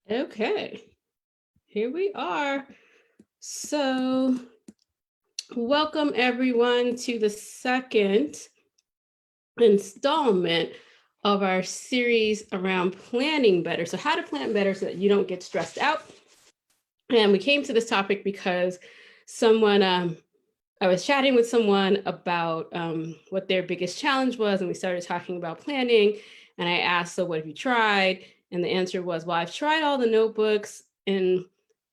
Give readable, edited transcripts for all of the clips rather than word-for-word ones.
Okay, here we are. So, welcome everyone to the second installment of our series around planning better. So, how to plan better so that you don't get stressed out. And we came to this topic because someone, I was chatting with someone about what their biggest challenge was, and we started talking about planning. And I asked, "So, what have you tried?" And the answer was, "Well, I've tried all the notebooks and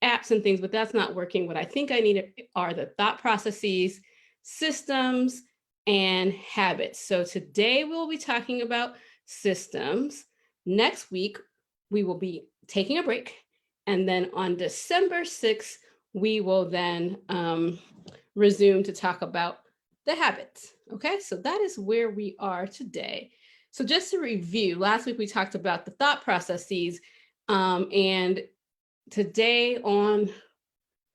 apps and things, but that's not working. What I think I need are the thought processes, systems, and habits." So, today we'll be talking about systems. Next week, we will be taking a break. And then on December 6th, we will then resume to talk about the habits. Okay, so that is where we are today. So just to review, last week we talked about the thought processes, and today on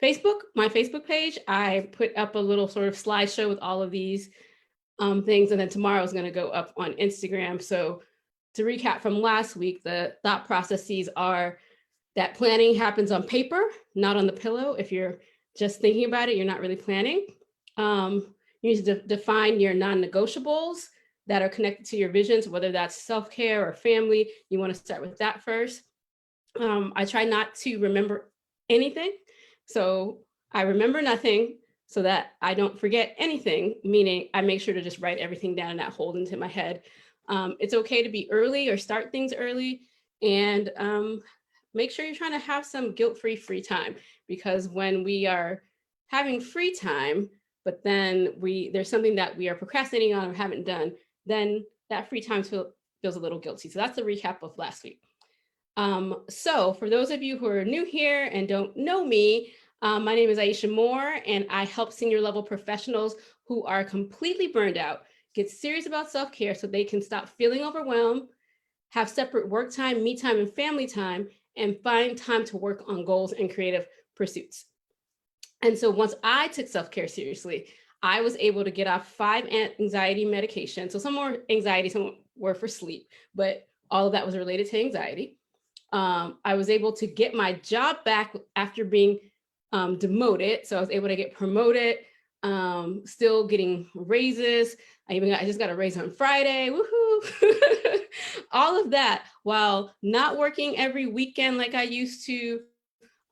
Facebook, my Facebook page, I put up a little sort of slideshow with all of these things, and then tomorrow is going to go up on Instagram. So to recap from last week, the thought processes are that planning happens on paper, not on the pillow. If you're just thinking about it, you're not really planning. You need to define your non-negotiables that are connected to your visions, whether that's self-care or family. You want to start with that first. I try not to remember anything. So I remember nothing so that I don't forget anything, meaning I make sure to just write everything down and not hold into my head. It's okay to be early or start things early. And make sure you're trying to have some guilt-free free time, because when we are having free time, but then there's something that we are procrastinating on or haven't done, then that free time feels a little guilty. So that's a recap of last week. So for those of you who are new here and don't know me, my name is Aisha Moore, and I help senior level professionals who are completely burned out get serious about self-care so they can stop feeling overwhelmed, have separate work time, me time, and family time, and find time to work on goals and creative pursuits. And so once I took self-care seriously, I was able to get off 5 anxiety medications. So some were anxiety, some were for sleep, but all of that was related to anxiety. I was able to get my job back after being demoted. So I was able to get promoted, still getting raises. I just got a raise on Friday. Woohoo! All of that while not working every weekend like I used to,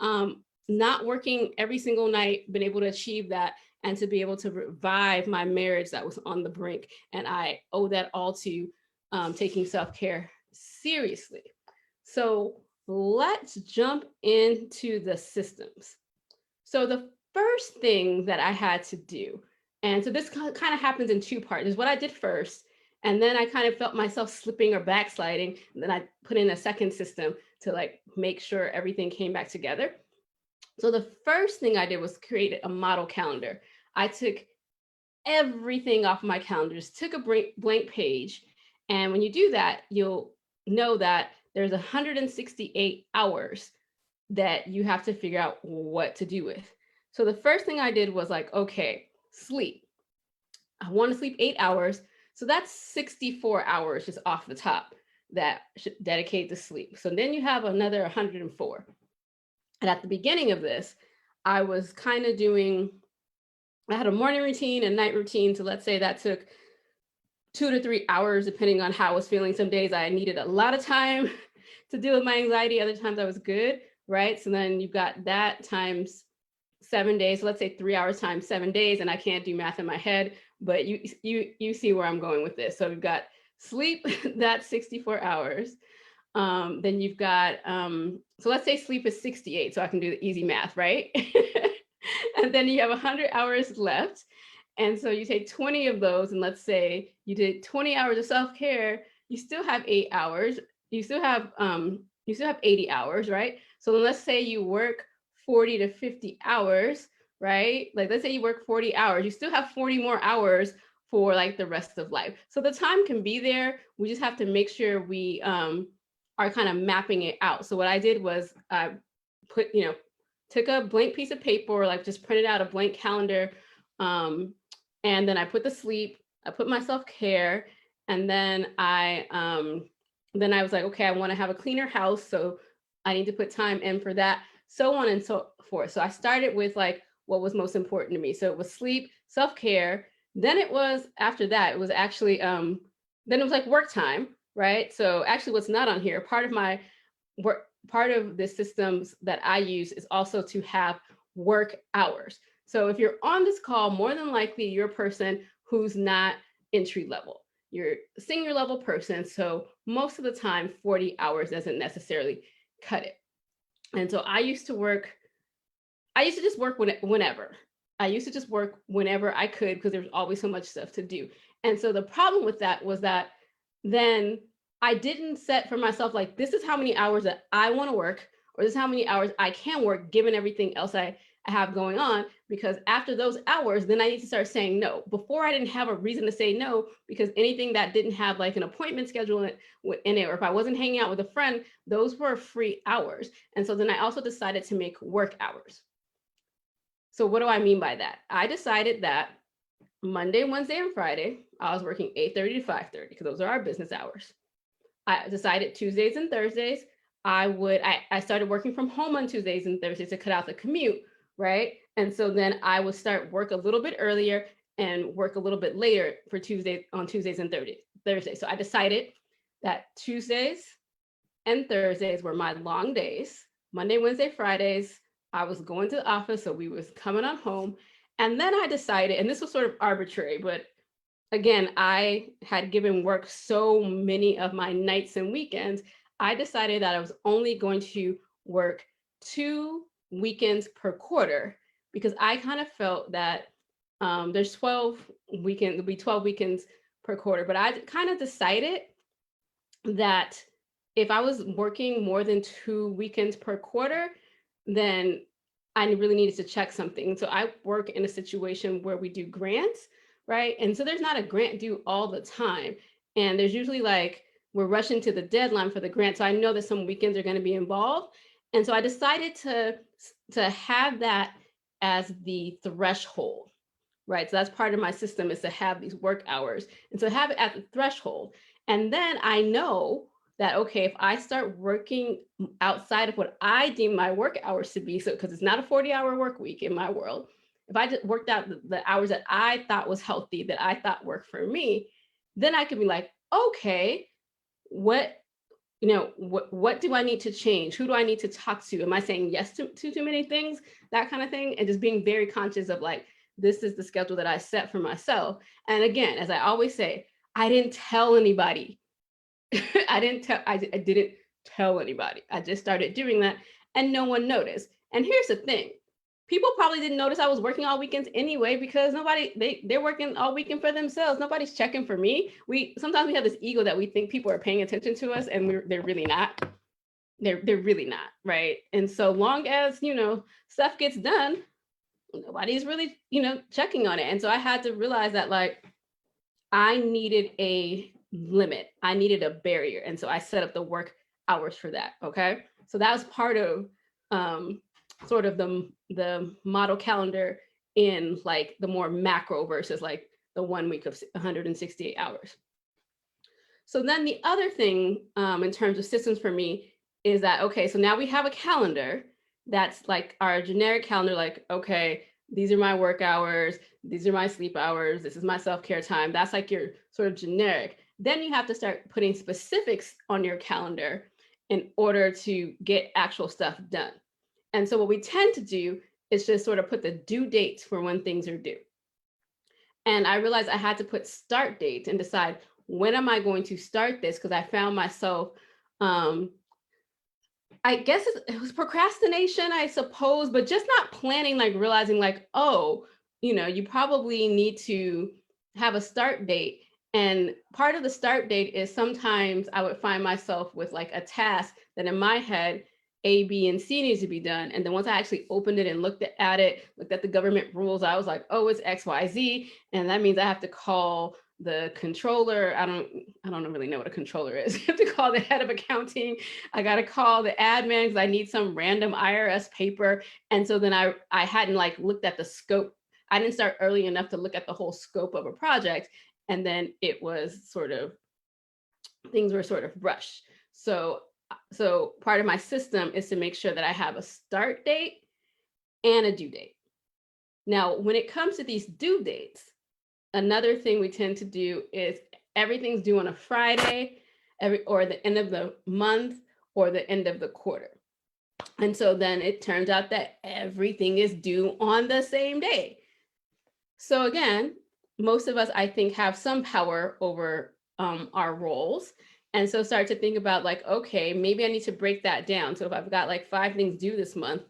not working every single night, been able to achieve that and to be able to revive my marriage that was on the brink. And I owe that all to taking self-care seriously. So let's jump into the systems. So the first thing that I had to do, and so this kind of happens in two parts, is what I did first, and then I kind of felt myself slipping or backsliding, and then I put in a second system to like make sure everything came back together. So the first thing I did was create a model calendar. I took everything off my calendar, just took a blank page, and when you do that, you'll know that there's 168 hours that you have to figure out what to do with. So the first thing I did was like, okay, sleep. I want to sleep 8 hours. So that's 64 hours just off the top that should dedicate to sleep. So then you have another 104. And at the beginning of this, I was kind of I had a morning routine and night routine. So let's say that took 2 to 3 hours, depending on how I was feeling. Some days I needed a lot of time to deal with my anxiety. Other times I was good, right? So then you've got that times 7 days. So let's say 3 hours times 7 days, and I can't do math in my head, but you see where I'm going with this. So we've got sleep, that's 64 hours. Then you've got, so let's say sleep is 68, so I can do the easy math, right? And then you have 100 hours left. And so you take 20 of those, and let's say you did 20 hours of self-care, you still have 8 hours. You still have 80 hours, right? So then let's say you work 40 to 50 hours, right? Like let's say you work 40 hours, you still have 40 more hours for like the rest of life. So the time can be there. We just have to make sure we are kind of mapping it out. So what I did was I took a blank piece of paper, or like just printed out a blank calendar. And then I put the sleep, I put my self-care, and then I was like, okay, I want to have a cleaner house. So I need to put time in for that, so on and so forth. So I started with like what was most important to me. So it was sleep, self-care. Then it was after that, it was actually then it was like work time, right? So actually what's not on here, part of my work, part of the systems that I use is also to have work hours. So if you're on this call, more than likely you're a person who's not entry level. You're a senior level person. So most of the time, 40 hours doesn't necessarily cut it. And so I used to just work whenever. I used to just work whenever I could because there was always so much stuff to do. And so the problem with that was that then I didn't set for myself like, this is how many hours that I want to work, or this is how many hours I can work given everything else I have going on. Because after those hours, then I need to start saying no. Before I didn't have a reason to say no, because anything that didn't have like an appointment schedule in it, or if I wasn't hanging out with a friend, those were free hours. And so then I also decided to make work hours. So what do I mean by that? I decided that Monday, Wednesday, and Friday, I was working 8:30 to 5:30 because those are our business hours. I decided Tuesdays and Thursdays, I started working from home on Tuesdays and Thursdays to cut out the commute, right? And so then I would start work a little bit earlier and work a little bit later for Tuesdays and Thursdays. So I decided that Tuesdays and Thursdays were my long days. Monday, Wednesday, Fridays, I was going to the office, so we was coming on home. And then I decided, and this was sort of arbitrary, but again, I had given work so many of my nights and weekends, I decided that I was only going to work 2 weekends per quarter because I kind of felt that there's 12 weekends, there'll be 12 weekends per quarter. But I kind of decided that if I was working more than 2 weekends per quarter, then I really needed to check something. So I work in a situation where we do grants, right? And so there's not a grant due all the time. And there's usually like, we're rushing to the deadline for the grant. So I know that some weekends are going to be involved. And so I decided to have that as the threshold, right? So that's part of my system, is to have these work hours. And so have it at the threshold. And then I know that, okay, if I start working outside of what I deem my work hours to be, so because it's not a 40-hour work week in my world, if I just worked out the hours that I thought was healthy, that I thought worked for me, then I could be like, okay, what do I need to change? Who do I need to talk to? Am I saying yes to too many things? That kind of thing. And just being very conscious of like, this is the schedule that I set for myself. And again, as I always say, I didn't tell anybody. I didn't tell anybody. I just started doing that and no one noticed. And here's the thing. People probably didn't notice I was working all weekends anyway, because they're working all weekend for themselves. Nobody's checking for me. Sometimes we have this ego that we think people are paying attention to us, and they're really not. They're really not, right? And so long as, stuff gets done, nobody's really, checking on it. And so I had to realize that like I needed a limit. I needed a barrier. And so I set up the work hours for that. Okay. So that was part of sort of the model calendar in like the more macro versus like the 1 week of 168 hours. So then the other thing in terms of systems for me is that, okay, so now we have a calendar that's like our generic calendar, like, okay, these are my work hours, these are my sleep hours, this is my self-care time. That's like your sort of generic. Then you have to start putting specifics on your calendar in order to get actual stuff done. And so what we tend to do is just sort of put the due dates for when things are due. And I realized I had to put start dates and decide, when am I going to start this? Because I found myself, I guess it was procrastination, I suppose, but just not planning, like realizing like, oh, you probably need to have a start date. And part of the start date is sometimes I would find myself with like a task that in my head, A, B, and C needs to be done. And then once I actually opened it and looked at the government rules, I was like, oh, it's X, Y, Z. And that means I have to call the controller. I don't really know what a controller is. I have to call the head of accounting. I got to call the admin because I need some random IRS paper. And so then I hadn't like looked at the scope. I didn't start early enough to look at the whole scope of a project. And then things were sort of rushed. So So part of my system is to make sure that I have a start date and a due date. Now, when it comes to these due dates, another thing we tend to do is everything's due on a Friday, or the end of the month, or the end of the quarter. And so then it turns out that everything is due on the same day. So again, most of us, I think, have some power over our roles. And so start to think about like, okay, maybe I need to break that down. So if I've got like 5 things due this month,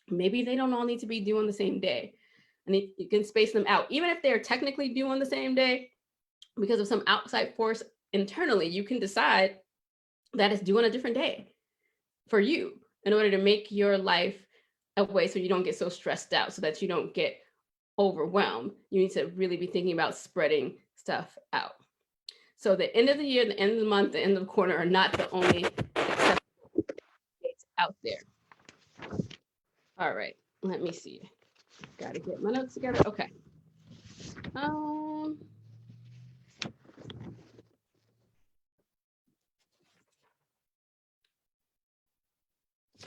maybe they don't all need to be due on the same day. And you can space them out, even if they're technically due on the same day, because of some outside force internally, you can decide that it's due on a different day for you in order to make your life a way so you don't get so stressed out, so that you don't get overwhelmed. You need to really be thinking about spreading stuff out. So the end of the year, the end of the month, the end of the quarter are not the only dates out there. All right, let me see. Got to get my notes together. Okay.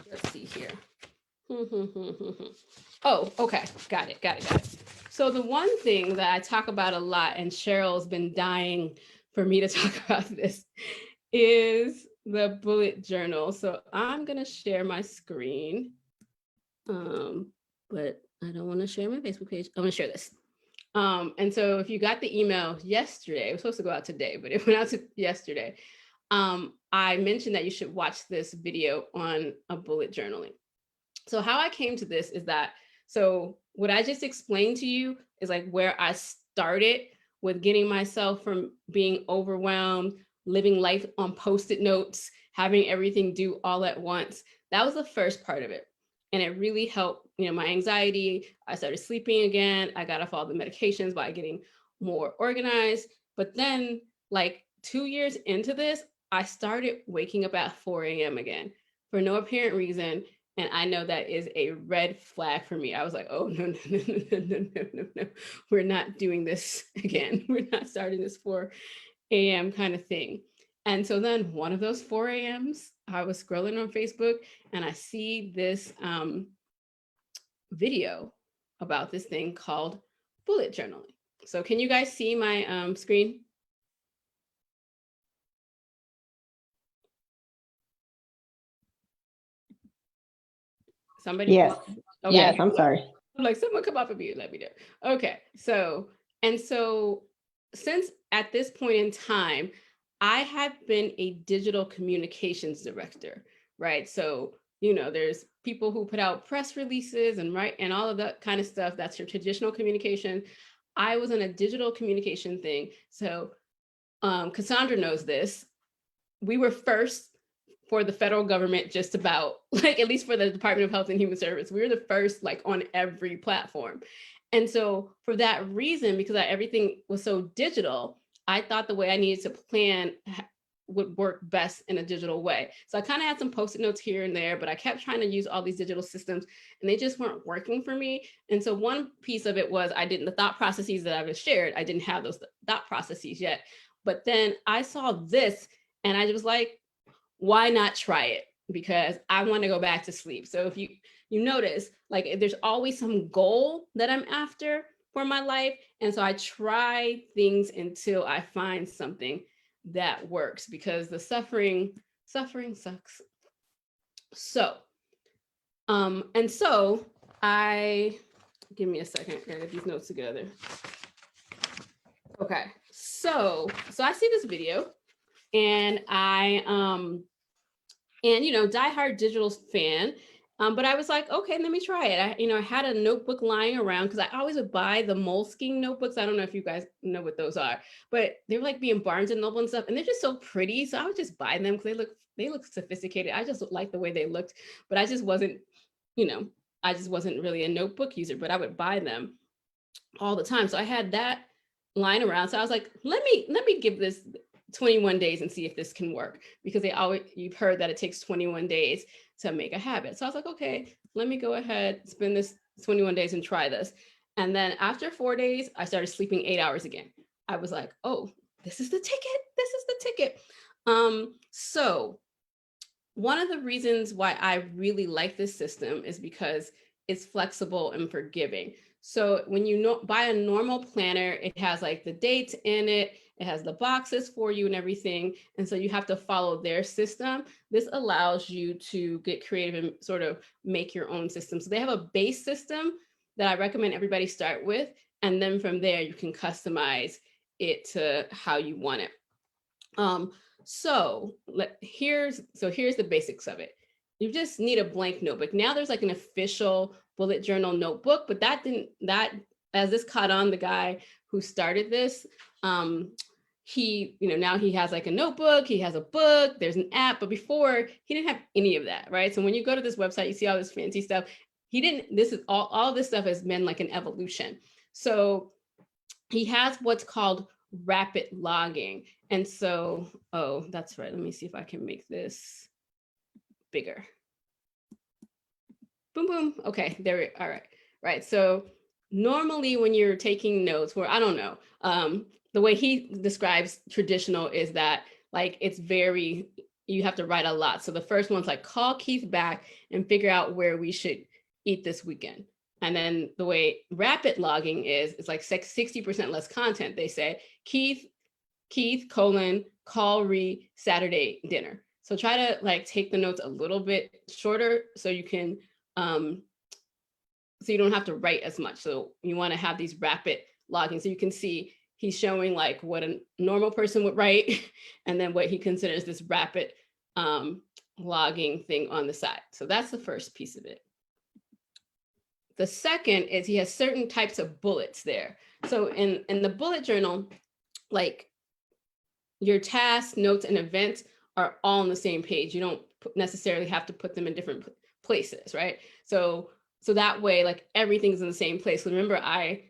Let's see here. Oh, okay. Got it. So the one thing that I talk about a lot, and Cheryl's been dying for me to talk about this, is the bullet journal. So I'm going to share my screen, but I don't want to share my Facebook page. I'm going to share this. And so if you got the email yesterday, it was supposed to go out today, but it went out to yesterday. I mentioned that you should watch this video on a bullet journaling. So how I came to this is that, so what I just explained to you is like where I started with getting myself from being overwhelmed, living life on Post-it notes, having everything due all at once. That was the first part of it. And it really helped, my anxiety. I started sleeping again. I got off all the medications by getting more organized. But then like 2 years into this, I started waking up at 4 a.m. again for no apparent reason. And I know that is a red flag for me. I was like, oh, no. We're not doing this again. We're not starting this 4 a.m. kind of thing. And so then one of those 4 a.m.s, I was scrolling on Facebook and I see this video about this thing called bullet journaling. So can you guys see my screen? Somebody? Yes. Okay. Yes, I'm sorry. I'm like, someone come up and mute, let me know. Okay, so since at this point in time, I have been a digital communications director, right? So, there's people who put out press releases and all of that kind of stuff. That's your traditional communication. I was in a digital communication thing. So Cassandra knows this. We were first for the federal government, just about, like, at least for the Department of Health and Human Service, we were the first, like, on every platform. And so for that reason, because everything was so digital, I thought the way I needed to plan would work best in a digital way. So I kind of had some Post-it notes here and there, but I kept trying to use all these digital systems and they just weren't working for me. And so one piece of it was the thought processes that I've shared, I didn't have those thought processes yet. But then I saw this and I was like, why not try it? Because I want to go back to sleep. So if you notice, like, there's always some goal that I'm after for my life. And so I try things until I find something that works, because the suffering sucks. So, and so give me a second, I gotta get these notes together. Okay, so I see this video and diehard digital fan. But I was like, okay, let me try it. I had a notebook lying around because I always would buy the Moleskine notebooks. I don't know if you guys know what those are, but they were like being Barnes and Noble and stuff, and they're just so pretty. So I would just buy them because they look sophisticated. I just like the way they looked, but I just wasn't really a notebook user, but I would buy them all the time. So I had that lying around. So I was like, let me give this 21 days and see if this can work, because you've heard that it takes 21 days to make a habit. So I was like, okay, let me go ahead, spend this 21 days and try this. And then after 4 days, I started sleeping 8 hours again. I was like, oh, this is the ticket. So one of the reasons why I really like this system is because it's flexible and forgiving. So when you buy a normal planner, it has like the dates in it, it has the boxes for you and everything. And so you have to follow their system. This allows you to get creative and sort of make your own system. So they have a base system that I recommend everybody start with. And then from there, you can customize it to how you want it. So here's the basics of it. You just need a blank notebook. Now there's like an official bullet journal notebook, but as this caught on the guy who started this, he, now he has like a notebook, he has a book, there's an app, but before he didn't have any of that, right? So when you go to this website, you see all this fancy stuff. This is all this stuff has been like an evolution. So he has what's called rapid logging. And so, oh, that's right. Let me see if I can make this bigger. Boom, boom. Okay, there. All right. Right. So normally when you're taking notes, where I don't know, the way he describes traditional is that like you have to write a lot. So the first one's like call Keith back and figure out where we should eat this weekend. And then the way rapid logging is, it's like 60% less content. They say, Keith, call Ree, Saturday dinner. So try to like take the notes a little bit shorter so you can, so you don't have to write as much. So you want to have these rapid logging. So you can see he's showing like what a normal person would write and then what he considers this rapid logging thing on the side. So that's the first piece of it. The second is he has certain types of bullets there. So in the bullet journal, like your tasks, notes, and events are all on the same page. You don't necessarily have to put them in different places, right? So that way, like everything's in the same place. So remember, I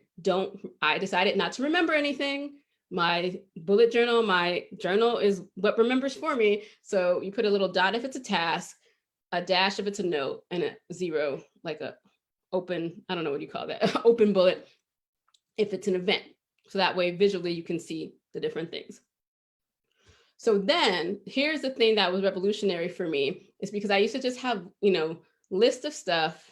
decided not to remember anything. My bullet journal, my journal is what remembers for me. So you put a little dot if it's a task, a dash if it's a note, and a zero, like a open, I don't know what you call that, open bullet if it's an event. So that way visually you can see the different things. So then here's the thing that was revolutionary for me, is because I used to just have, list of stuff,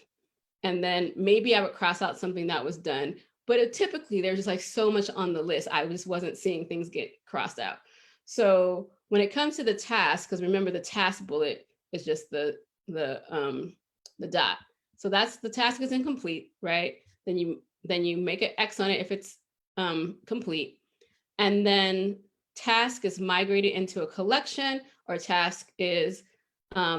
and then maybe I would cross out something that was done, but typically there's just like so much on the list. I just wasn't seeing things get crossed out. So when it comes to the task, because remember the task bullet is just the dot. So that's the task is incomplete, right? Then you make an X on it if it's complete. And then task is migrated into a collection, or task is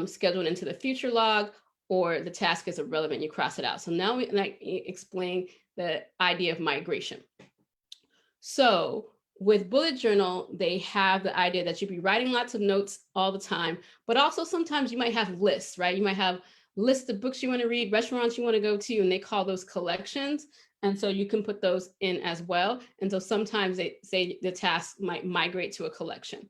scheduled into the future log, or the task is irrelevant, you cross it out. So now we explain the idea of migration. So with bullet journal, they have the idea that you'd be writing lots of notes all the time, but also sometimes you might have lists, right? You might have list of books you want to read, restaurants you want to go to, and they call those collections. And so you can put those in as well. And so sometimes they say the task might migrate to a collection.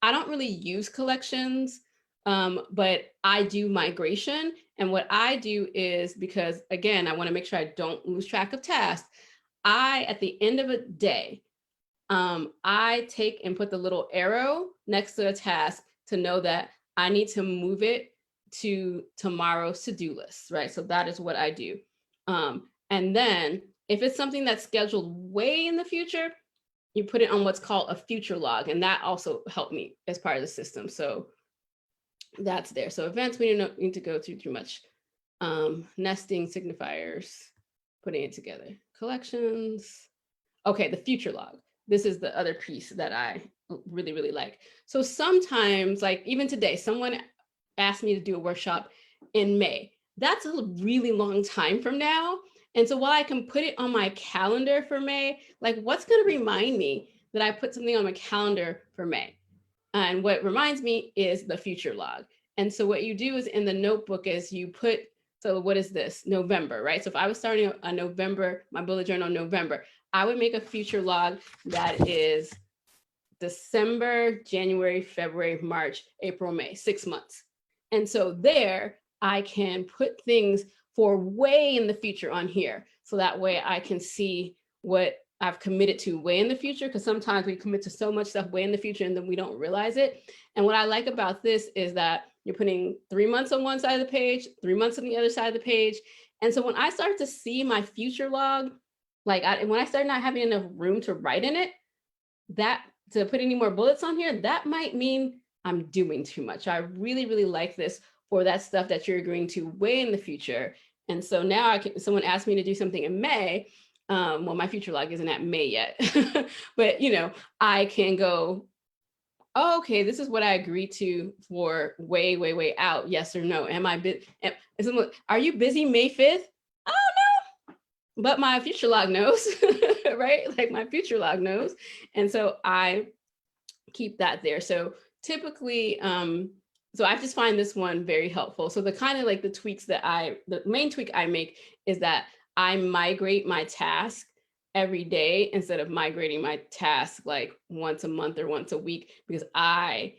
I don't really use collections, but I do migration. And what I do is, because again, I want to make sure I don't lose track of tasks. At the end of a day, I take and put the little arrow next to a task to know that I need to move it to tomorrow's to-do list, right? So that is what I do. And then if it's something that's scheduled way in the future, you put it on what's called a future log. And that also helped me as part of the system. So that's there. So events, we don't need to go through too much. Nesting, signifiers, putting it together. Collections. Okay, the future log. This is the other piece that I really, really like. So sometimes, like even today, someone asked me to do a workshop in May. That's a really long time from now. And so while I can put it on my calendar for May, like what's going to remind me that I put something on my calendar for May? And what reminds me is the future log. And so what you do is in the notebook is you put, so what is this? November, right? So if I was starting a November, my bullet journal in November, I would make a future log that is December, January, February, March, April, May, 6 months. And so there I can put things for way in the future on here. So that way I can see what I've committed to way in the future, because sometimes we commit to so much stuff way in the future and then we don't realize it. And what I like about this is that you're putting 3 months on one side of the page, 3 months on the other side of the page. And so when I start to see my future log, like when I start not having enough room to write in it, that to put any more bullets on here, that might mean I'm doing too much. I really, really like this for that stuff that you're agreeing to way in the future. And so now someone asked me to do something in May. Well, my future log isn't at May yet, but I can go, oh, okay, this is what I agreed to for way, way, way out. Yes or no? Are you busy May 5th? Oh no, but my future log knows, right? Like my future log knows. And so I keep that there. So typically, so I just find this one very helpful. So the kind of like the main tweak I make is that I migrate my task every day instead of migrating my task like once a month or once a week, because I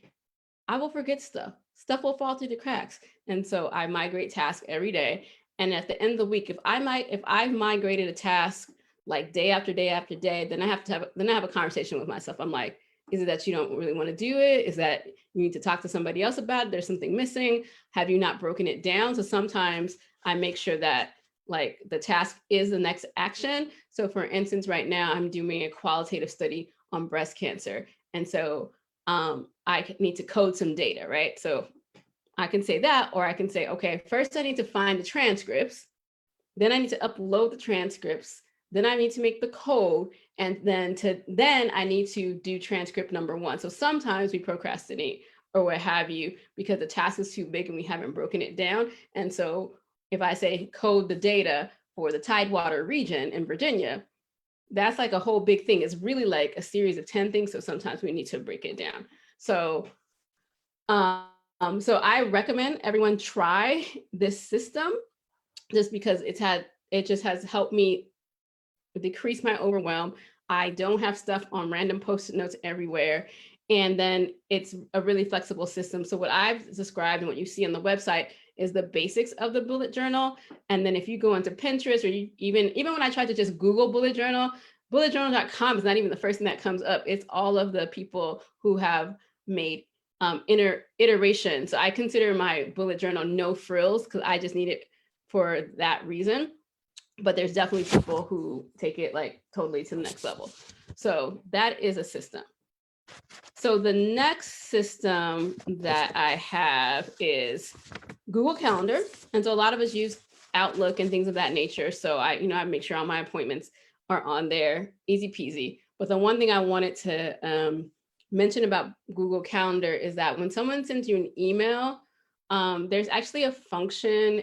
will forget stuff. Stuff will fall through the cracks. And so I migrate tasks every day. And at the end of the week, if I've migrated a task like day after day after day, then I have a conversation with myself. I'm like, is it that you don't really want to do it? Is that you need to talk to somebody else about it? There's something missing. Have you not broken it down? So sometimes I make sure that like the task is the next action. So for instance, right now I'm doing a qualitative study on breast cancer. And so I need to code some data, right? So I can say that, or I can say, okay, first I need to find the transcripts. Then I need to upload the transcripts. Then I need to make the code, and then I need to do transcript number 1. So sometimes we procrastinate or what have you because the task is too big and we haven't broken it down. And so if I say code the data for the Tidewater region in Virginia, that's like a whole big thing. It's really like a series of 10 things. So sometimes we need to break it down. So, so I recommend everyone try this system just because it just has helped me decrease my overwhelm. I don't have stuff on random post-it notes everywhere. And then it's a really flexible system. So what I've described and what you see on the website is the basics of the bullet journal. And then if you go into Pinterest, or even when I tried to just Google bullet journal, bulletjournal.com is not even the first thing that comes up. It's all of the people who have made iterations. So I consider my bullet journal no frills because I just need it for that reason. But there's definitely people who take it like totally to the next level. So that is a system. So the next system that I have is Google Calendar. And so a lot of us use Outlook and things of that nature. So I make sure all my appointments are on there, easy peasy. But the one thing I wanted to mention about Google Calendar is that when someone sends you an email, there's actually a function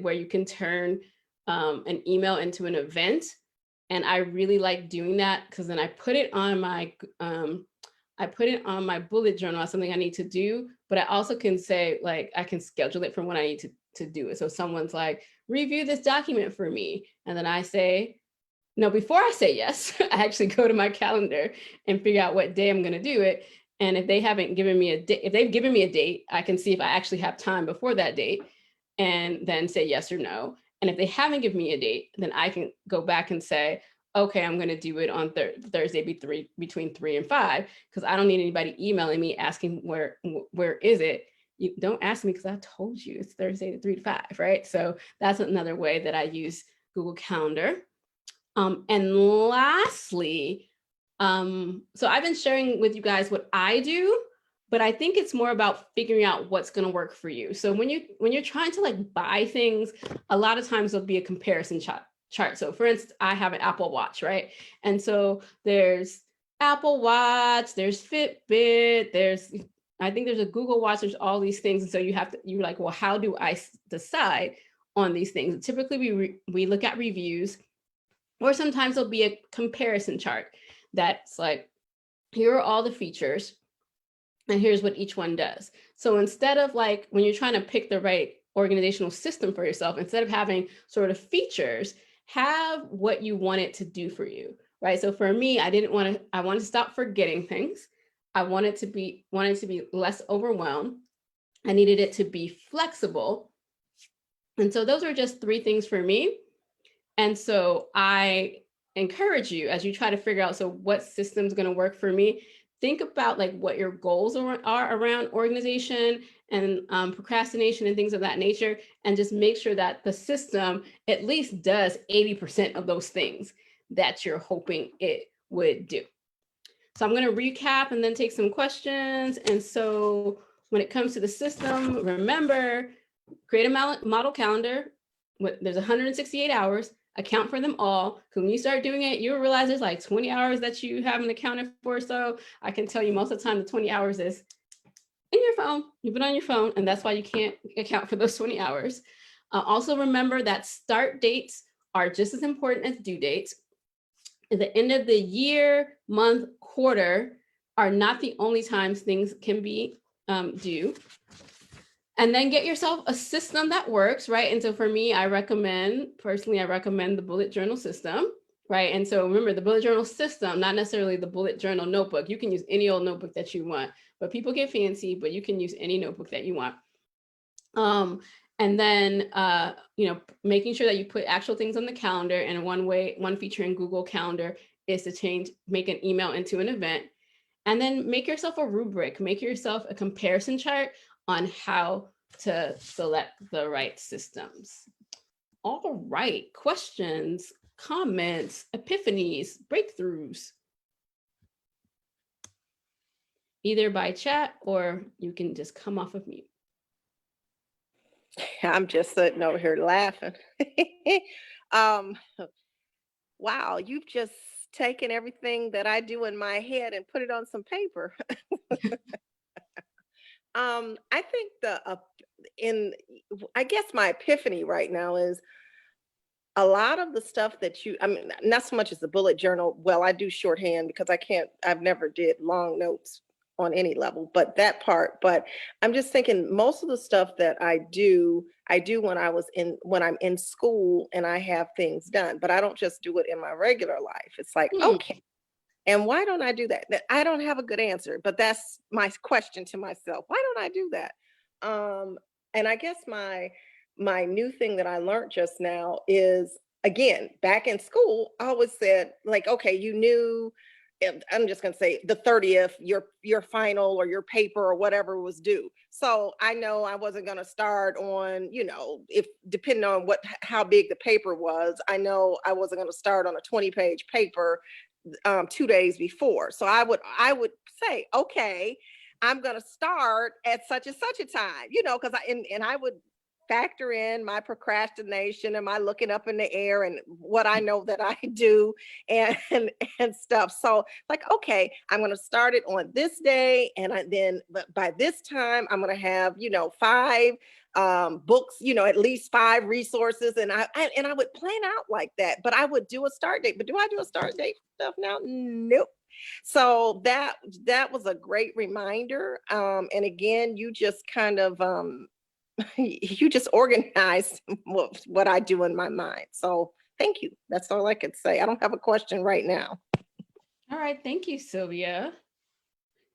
where you can turn an email into an event. And I really like doing that because then I put it on my bullet journal as something I need to do, but I also can say, like, I can schedule it for when I need to do it. So someone's like, review this document for me. And then I say, no, before I say yes, I actually go to my calendar and figure out what day I'm going to do it. And if they haven't given me a date, if they've given me a date, I can see if I actually have time before that date and then say yes or no. And if they haven't given me a date, then I can go back and say, okay, I'm going to do it on Thursday between 3 and 5, because I don't need anybody emailing me asking where is it. You don't ask me because I told you it's Thursday 3 to 5, right? So that's another way that I use Google Calendar. And lastly, so I've been sharing with you guys what I do, but I think it's more about figuring out what's going to work for you. So when you're trying to like buy things, a lot of times there'll be a comparison chart. So for instance, I have an Apple Watch, right? And so there's Apple Watch, there's Fitbit, I think there's a Google Watch, there's all these things. And so you're like, well, how do I decide on these things? Typically we look at reviews, or sometimes there'll be a comparison chart that's like, here are all the features and here's what each one does. So instead of like, when you're trying to pick the right organizational system for yourself, instead of having sort of features, have what you want it to do for you, right? So for me, I wanted to stop forgetting things. I wanted to be less overwhelmed. I needed it to be flexible. And so those are just 3 things for me. And so I encourage you, as you try to figure out, so what system's going to work for me, think about like what your goals are around organization and procrastination and things of that nature, and just make sure that the system at least does 80% of those things that you're hoping it would do. So I'm going to recap and then take some questions. And so when it comes to the system, remember, create a model calendar. There's 168 hours. Account for them all. Because when you start doing it, you'll realize there's like 20 hours that you haven't accounted for. So I can tell you most of the time the 20 hours is in your phone. You've been on your phone, and that's why you can't account for those 20 hours. Also remember that start dates are just as important as due dates. At the end of the year, month, quarter are not the only times things can be due. And then get yourself a system that works, right? And so for me, personally, I recommend the bullet journal system, right? And so remember, the bullet journal system, not necessarily the bullet journal notebook. You can use any old notebook that you want, but people get fancy, but you can use any notebook that you want. And then, making sure that you put actual things on the calendar. And one feature in Google Calendar is to make an email into an event. And then make yourself a rubric, make yourself a comparison chart on how to select the right systems. All right, questions, comments, epiphanies, breakthroughs, either by chat or you can just come off of mute. I'm just sitting over here laughing. Wow, you've just taken everything that I do in my head and put it on some paper. I think I guess my epiphany right now is a lot of the stuff that not so much as the bullet journal. Well, I do shorthand because I've never did long notes on any level, but that part. But I'm just thinking most of the stuff that I do when I'm in school and I have things done, but I don't just do it in my regular life. It's like, okay, and why don't I do that? I don't have a good answer, but that's my question to myself. Why don't I do that? And I guess my new thing that I learned just now is, again, back in school, I always said, like, okay, you knew, I'm just going to say the 30th, your final or your paper or whatever was due. So I know I wasn't going to start on, if depending on how big the paper was, I know I wasn't going to start on a 20-page paper 2 days before. So I would say, okay, I'm going to start at such and such a time, because I would factor in my procrastination and my looking up in the air and what I know that I do and stuff. So like, okay, I'm going to start it on this day. And but by this time I'm going to have, 5 books, at least 5 resources. And I would plan out like that, but I would do a start date. But do I do a start date stuff now? Nope. So that was a great reminder. And again, you just kind of, you just organized what I do in my mind. So thank you. That's all I could say. I don't have a question right now. All right. Thank you, Sylvia.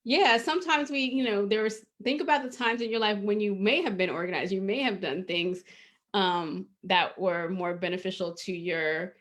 Yeah, sometimes think about the times in your life when you may have been organized. You may have done things that were more beneficial to your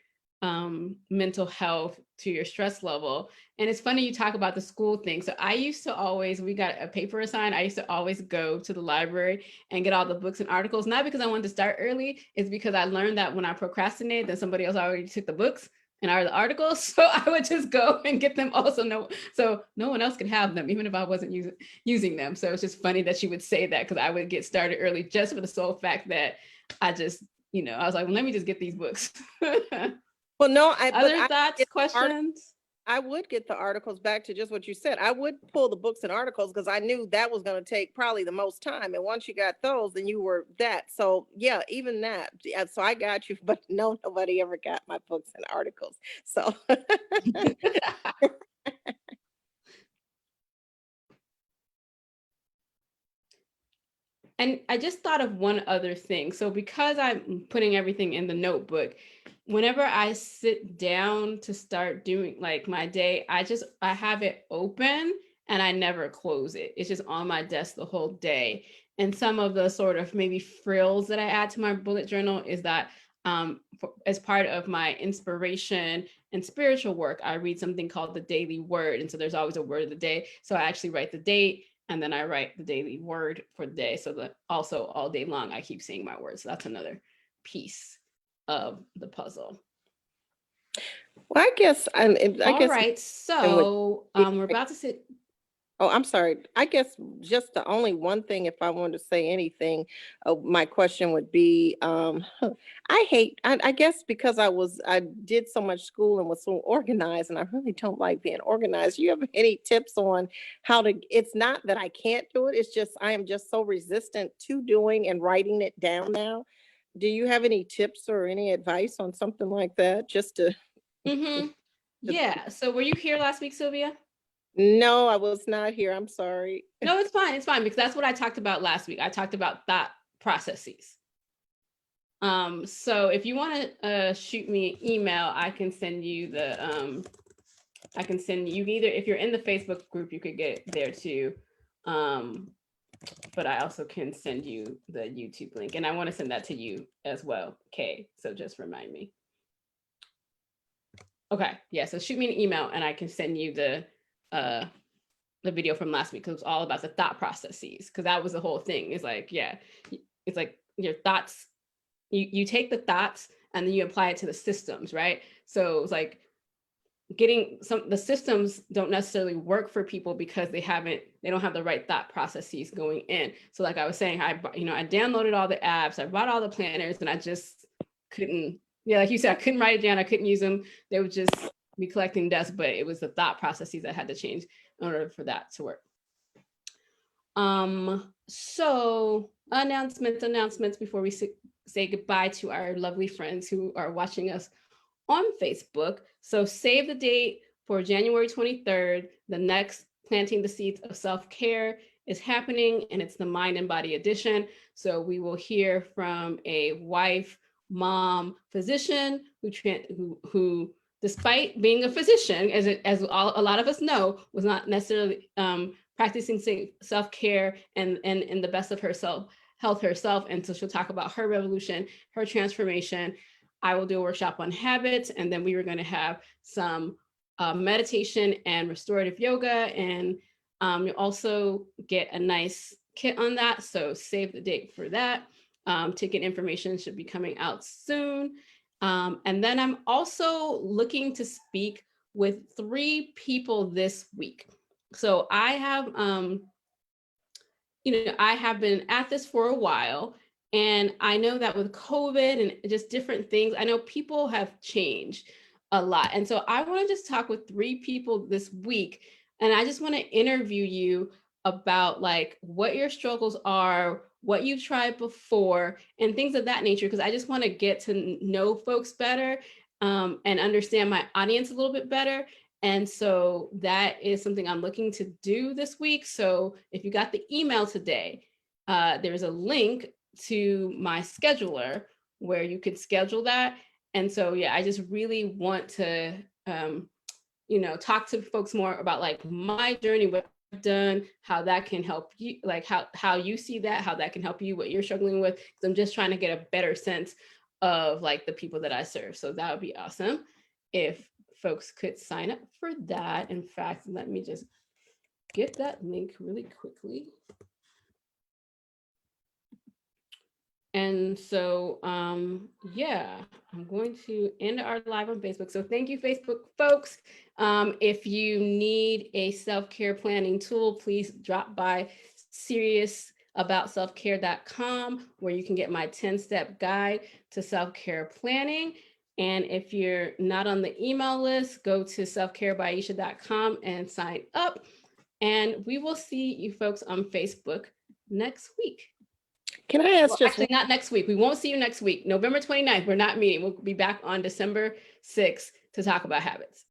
mental health, to your stress level. And it's funny you talk about the school thing. So I used to always, we got a paper assigned. I used to always go to the library and get all the books and articles, not because I wanted to start early. It's because I learned that when I procrastinated, then somebody else already took the books and the articles. So I would just go and get them also. So no one else could have them, even if I wasn't using them. So it's just funny that she would say that, because I would get started early just for the sole fact that I just, I was like, well, let me just get these books. Well, no, other thoughts, questions? I would get the articles, back to just what you said. I would pull the books and articles because I knew that was going to take probably the most time. And once you got those, then you were that. So yeah, even that. Yeah, so I got you, but no, nobody ever got my books and articles. So. And I just thought of one other thing. So because I'm putting everything in the notebook, whenever I sit down to start doing like my day, I have it open and I never close it. It's just on my desk the whole day. And some of the sort of maybe frills that I add to my bullet journal is that as part of my inspiration and spiritual work, I read something called the daily word. And so there's always a word of the day. So I actually write the date and then I write the daily word for the day. So that also all day long, I keep saying my words. So that's another piece of the puzzle. Well, I guess All right. and would So be we're like, about to sit. oh, I'm sorry. I guess just the only one thing, if I wanted to say anything, my question would be, I guess because I did so much school and was so organized, and I really don't like being organized. You have any tips on how to, it's not that I can't do it, it's just, I am just so resistant to doing and writing it down now. Do you have any tips or any advice on something like that? Just to, Mm-hmm. Yeah. So were you here last week, Sylvia? no, I was not here. I'm sorry. No, it's fine. It's fine because that's what I talked about last week. I talked about thought processes. So if you want to shoot me an email, I can send you I can send you either, if you're in the Facebook group, you could get there too. But I also can send you the YouTube link, and I want to send that to you as well, Kay. So just remind me. Okay, yeah. So shoot me an email, and I can send you the video from last week because it was all about the thought processes. Because that was the whole thing. It's like, yeah, it's like your thoughts. You take the thoughts and then you apply it to the systems, right? So it's like getting the systems don't necessarily work for people because they don't have the right thought processes going in. So like I was saying, I downloaded all the apps, I bought all the planners, and I just couldn't, yeah, like you said, I couldn't write it down, I couldn't use them. They would just be collecting dust, but it was the thought processes that had to change in order for that to work. So announcements before we say goodbye to our lovely friends who are watching us on Facebook. So save the date for January 23rd. The next Planting the Seeds of Self-Care is happening, and it's the Mind and Body edition. So we will hear from a wife, mom, physician who despite being a physician, as a lot of us know, was not necessarily practicing self-care and in the best of health herself. And so she'll talk about her revolution, her transformation. I will do a workshop on habits, and then we were going to have some meditation and restorative yoga, and you'll also get a nice kit on that. So save the date for that. Ticket information should be coming out soon. And then I'm also looking to speak with 3 people this week. So I have, I have been at this for a while, and I know that with COVID and just different things, I know people have changed a lot. And so I want to just talk with 3 people this week, and I just want to interview you about like what your struggles are, what you've tried before, and things of that nature, because I just want to get to know folks better and understand my audience a little bit better. And so that is something I'm looking to do this week. So if you got the email today, there's a link to my scheduler where you could schedule that. And so, yeah, I just really want to, talk to folks more about like my journey, what I've done, how that can help you, like how you see that, how that can help you, what you're struggling with. Because I'm just trying to get a better sense of like the people that I serve. So that would be awesome if folks could sign up for that. In fact, let me just get that link really quickly. And so, yeah, I'm going to end our live on Facebook. So thank you, Facebook folks. If you need a self-care planning tool, please drop by seriousaboutselfcare.com, where you can get my 10-step guide to self-care planning. And if you're not on the email list, go to selfcarebyAisha.com and sign up. And we will see you folks on Facebook next week. Can I ask actually, not next week. We won't see you next week. November 29th, we're not meeting. We'll be back on December 6th to talk about habits.